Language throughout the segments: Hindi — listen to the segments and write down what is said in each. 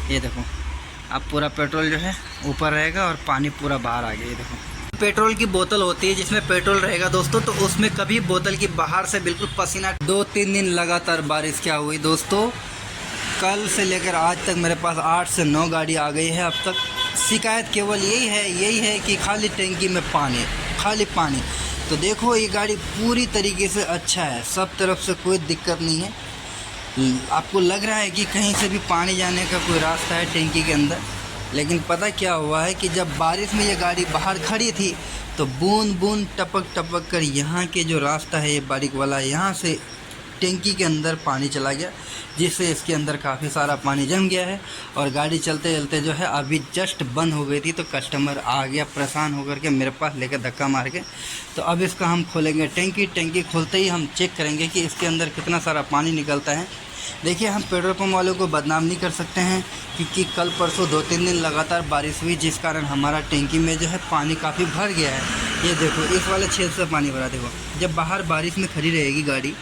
ये देखो, अब पूरा पेट्रोल जो है ऊपर रहेगा और पानी पूरा बाहर आ गया। ये देखो, पेट्रोल की बोतल होती है जिसमें पेट्रोल रहेगा दोस्तों, तो उसमें कभी बोतल की बाहर से बिल्कुल पसीना। 2-3 दिन लगातार बारिश क्या हुई दोस्तों, कल से लेकर आज तक मेरे पास 8 से 9 गाड़ी आ गई है अब तक। शिकायत केवल यही है कि खाली टंकी में पानी, खाली पानी। तो देखो ये गाड़ी पूरी तरीके से अच्छा है, सब तरफ से कोई दिक्कत नहीं है। आपको लग रहा है कि कहीं से भी पानी जाने का कोई रास्ता है टंकी के अंदर, लेकिन पता क्या हुआ है कि जब बारिश में ये गाड़ी बाहर खड़ी थी तो बूंद बूंद टपक टपक कर यहाँ के जो रास्ता है ये बारीक वाला, यहाँ से टंकी के अंदर पानी चला गया, जिससे इसके अंदर काफ़ी सारा पानी जम गया है। और गाड़ी चलते चलते जो है अभी जस्ट बंद हो गई थी, तो कस्टमर आ गया परेशान होकर के मेरे पास लेकर धक्का मार के। तो अब इसका हम खोलेंगे टंकी खोलते ही हम चेक करेंगे कि इसके अंदर कितना सारा पानी निकलता है। देखिए, हम पेट्रोल पंप वालों को बदनाम नहीं कर सकते हैं, क्योंकि कल परसों 2-3 दिन लगातार बारिश हुई, जिस कारण हमारा टंकी में जो है पानी काफ़ी भर गया है। ये देखो, इस वाले छेद से पानी भरा। देखो, जब बाहर बारिश में खड़ी रहेगी गाड़ी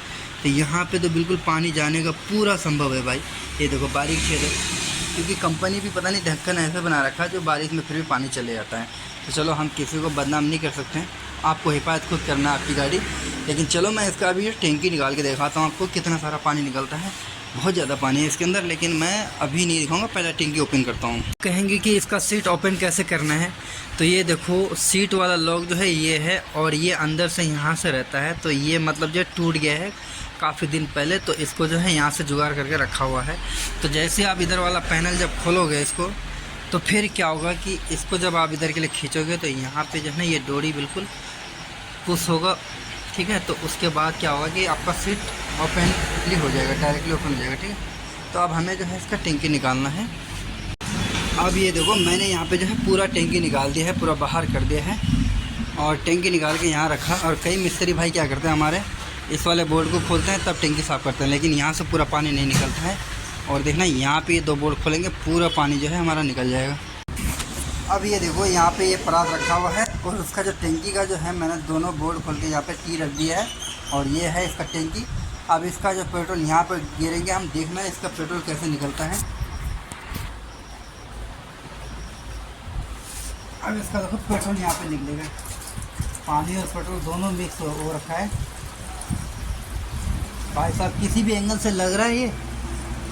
तो यहाँ पे तो बिल्कुल पानी जाने का पूरा संभव है भाई। ये देखो, बारीक छेद है, क्योंकि कंपनी भी पता नहीं ढक्कन ऐसे बना रखा है जो बारिश में फिर भी पानी चले जाता है। तो चलो, हम किसी को बदनाम नहीं कर सकते हैं, आपको हिफाजत खुद करना है आपकी गाड़ी। लेकिन चलो, मैं इसका अभी टंकी निकाल के दिखाता हूँ आपको कितना सारा पानी निकलता है। बहुत ज़्यादा पानी है इसके अंदर, लेकिन मैं अभी नहीं दिखाऊंगा, पहले टंकी ओपन करता हूँ। कहेंगे कि इसका सीट ओपन कैसे करना है, तो ये देखो, सीट वाला लॉक जो है ये है, और ये अंदर से यहाँ से रहता है। तो ये मतलब जो टूट गया है काफ़ी दिन पहले, तो इसको जो है यहाँ से जुगाड़ करके रखा हुआ है। तो जैसे आप इधर वाला पैनल जब खोलोगे इसको, तो फिर क्या होगा कि इसको जब आप इधर के लिए खींचोगे तो यहाँ पे जो है ये डोरी बिल्कुल पुश होगा, ठीक है। तो उसके बाद क्या होगा कि आपका सीट ओपनली हो जाएगा, डायरेक्टली ओपन हो जाएगा, ठीक है। तो अब हमें जो है इसका टंकी निकालना है। अब ये देखो, मैंने यहाँ पे जो है पूरा टंकी निकाल दिया है, पूरा बाहर कर दिया है, और टंकी निकाल के यहाँ रखा। और कई मिस्त्री भाई क्या करते हैं, हमारे इस वाले बोर्ड को खोलते हैं तब टंकी साफ़ करते हैं, लेकिन यहाँ से पूरा पानी नहीं निकलता है। और देखना, यहाँ पे ये 2 बोर्ड खोलेंगे, पूरा पानी जो है हमारा निकल जाएगा। अब ये देखो, यहाँ पे ये परात रखा हुआ है, और उसका जो टंकी का जो है मैंने दोनों बोर्ड खोल के यहाँ पे टी रख दिया है, और ये है इसका टंकी। अब इसका जो पेट्रोल यहाँ पर गिरेंगे हम, देखना है इसका पेट्रोल कैसे निकलता है। अब इसका देखो पेट्रोल यहाँ पे निकलेगा, पानी और पेट्रोल दोनों मिक्स हो रखा है। भाई साहब, किसी भी एंगल से लग रहा है ये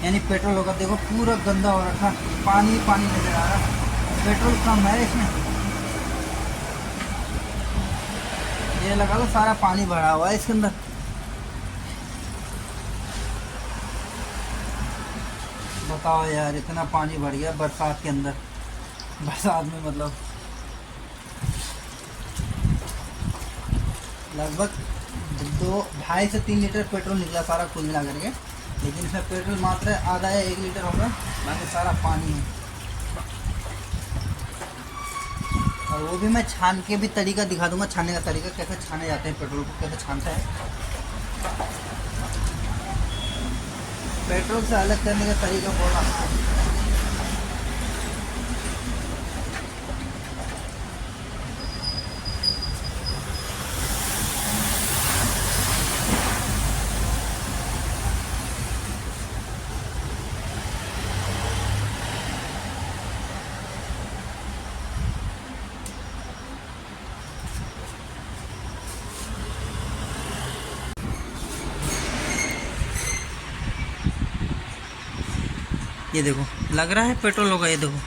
यानी पेट्रोल होगा। देखो, पूरा गंदा हो रखा, पानी पानी नजर आ रहा, पेट्रोल कम है इसमें। ये लगा लो, सारा पानी भरा हुआ है इसके अंदर। बताओ यार, इतना पानी भर गया बरसात के अंदर, बरसात में मतलब लगभग 2-2.5 से 3 लीटर पेट्रोल निकला सारा कुल मिला करके। लेकिन इसमें पेट्रोल मात्र आधा या 1 लीटर होगा, बाकी सारा पानी है। और वो भी मैं छान के भी तरीका दिखा दूंगा, छानने का तरीका, कैसे छाने जाते हैं पेट्रोल को, कैसे छानता है। पेट्रोल से अलग करने का तरीका बोल रहा हूँ। ये देखो, लग रहा है पेट्रोल होगा। ये देखो,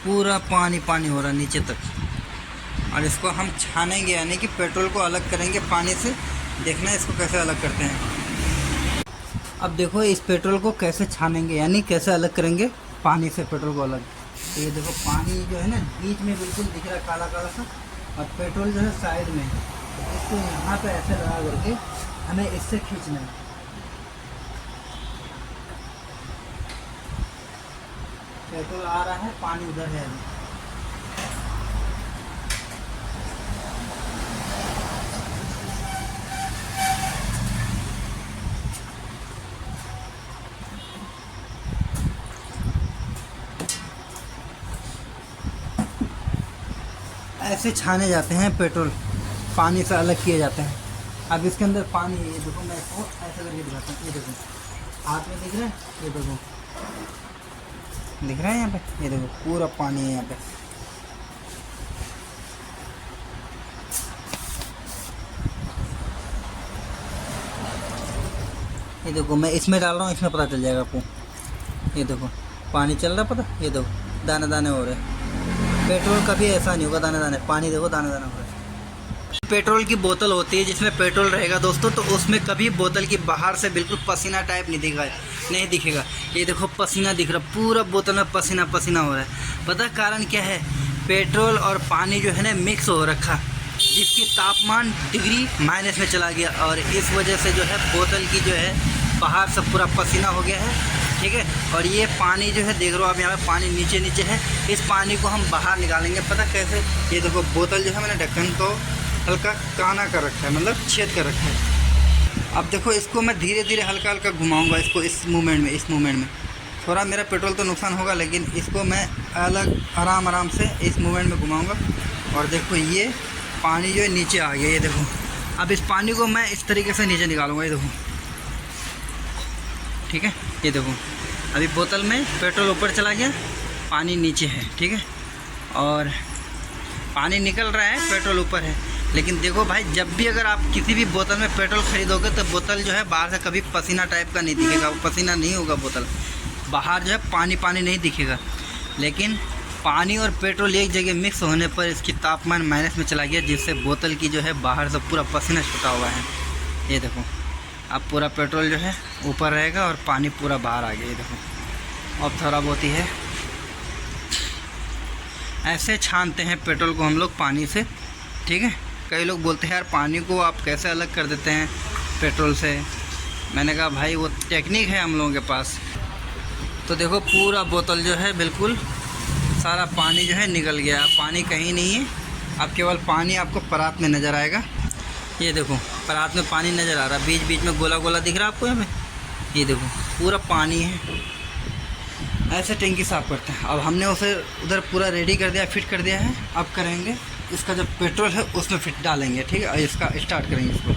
पूरा पानी पानी हो रहा है नीचे तक। और इसको हम छानेंगे, यानी कि पेट्रोल को अलग करेंगे पानी से। देखना है इसको कैसे अलग करते हैं। अब देखो, इस पेट्रोल को कैसे छानेंगे, यानी कैसे अलग करेंगे पानी से पेट्रोल को अलग। तो ये देखो, पानी जो है ना बीच में बिल्कुल दिख रहा है काला काला सा, और पेट्रोल जो है साइड में। इसको यहाँ पे ऐसे लगा करके हमें इससे खींचना है। पेट्रोल आ रहा है, पानी उधर है अभी। ऐसे छाने जाते हैं पेट्रोल, पानी से अलग किए जाते हैं। अब इसके अंदर पानी है, ये देखो, मैं इसको ऐसे करके दिखाता हूँ। ये देखो, हाथ में दिख रहा है, ये देखो, दिख रहा है यहाँ पे, ये देखो पूरा पानी है यहाँ पे। ये देखो मैं इसमें डाल रहा हूँ, इसमें पता चल जाएगा आपको। ये देखो पानी चल रहा है, पता, ये देखो दाने दाने हो रहे हैं। पेट्रोल कभी ऐसा नहीं होगा दाने दाने, पानी देखो दाने दाने हो रहे हैं। पेट्रोल की बोतल होती है जिसमें पेट्रोल रहेगा दोस्तों, तो उसमें कभी बोतल की बाहर से बिल्कुल पसीना टाइप नहीं दिखेगा। ये देखो पसीना दिख रहा, पूरा बोतल में पसीना पसीना हो रहा है। पता कारण क्या है? पेट्रोल और पानी जो है ना मिक्स हो रखा, जिसकी तापमान डिग्री माइनस में चला गया, और इस वजह से जो है बोतल की जो है बाहर से पूरा पसीना हो गया है। ठीक है, और ये पानी जो है देख रहे हो आप, यहाँ पे पानी नीचे नीचे है। इस पानी को हम बाहर निकालेंगे, पता कैसे? ये देखो बोतल जो है मैंने ढक्कन को हल्का काना कर रखा है, मतलब छेद कर रखा है। अब देखो इसको मैं धीरे धीरे हल्का हल्का घुमाऊंगा इसको, इस मूवमेंट में थोड़ा मेरा पेट्रोल तो नुकसान होगा, लेकिन इसको मैं अलग आराम से इस मूवमेंट में घुमाऊंगा। और देखो ये पानी जो है नीचे आ गया, ये देखो। अब इस पानी को मैं इस तरीके से नीचे निकालूंगा, ये देखो। ठीक है, ये देखो अभी बोतल में पेट्रोल ऊपर चला गया, पानी नीचे है। ठीक है, और पानी निकल रहा है, पेट्रोल ऊपर है। लेकिन देखो भाई, जब भी अगर आप किसी भी बोतल में पेट्रोल खरीदोगे तो बोतल जो है बाहर से कभी पसीना टाइप का नहीं दिखेगा, वो पसीना नहीं होगा बोतल बाहर, जो है पानी पानी नहीं दिखेगा। लेकिन पानी और पेट्रोल एक जगह मिक्स होने पर इसकी तापमान माइनस में चला गया, जिससे बोतल की जो है बाहर से पूरा पसीना छूटा हुआ है। ये देखो अब पूरा पेट्रोल जो है ऊपर रहेगा और पानी पूरा बाहर आ गया। ये देखो अब थोड़ा बहुत ही है। ऐसे छानते हैं पेट्रोल को हम लोग पानी से। ठीक है, कई लोग बोलते हैं यार पानी को आप कैसे अलग कर देते हैं पेट्रोल से। मैंने कहा भाई वो टेक्निक है हम लोगों के पास। तो देखो पूरा बोतल जो है बिल्कुल सारा पानी जो है निकल गया, पानी कहीं नहीं है। अब केवल पानी आपको परात में नज़र आएगा। ये देखो परात में पानी नज़र आ रहा है, बीच बीच में गोला गोला दिख रहा है आपको यहाँ पे। ये देखो पूरा पानी है। ऐसे टंकी साफ़ करते हैं। अब हमने उसे उधर पूरा रेडी कर दिया, फिट कर दिया है। अब करेंगे इसका जो पेट्रोल है उसमें फिट डालेंगे। ठीक है, इसका स्टार्ट करेंगे इसको।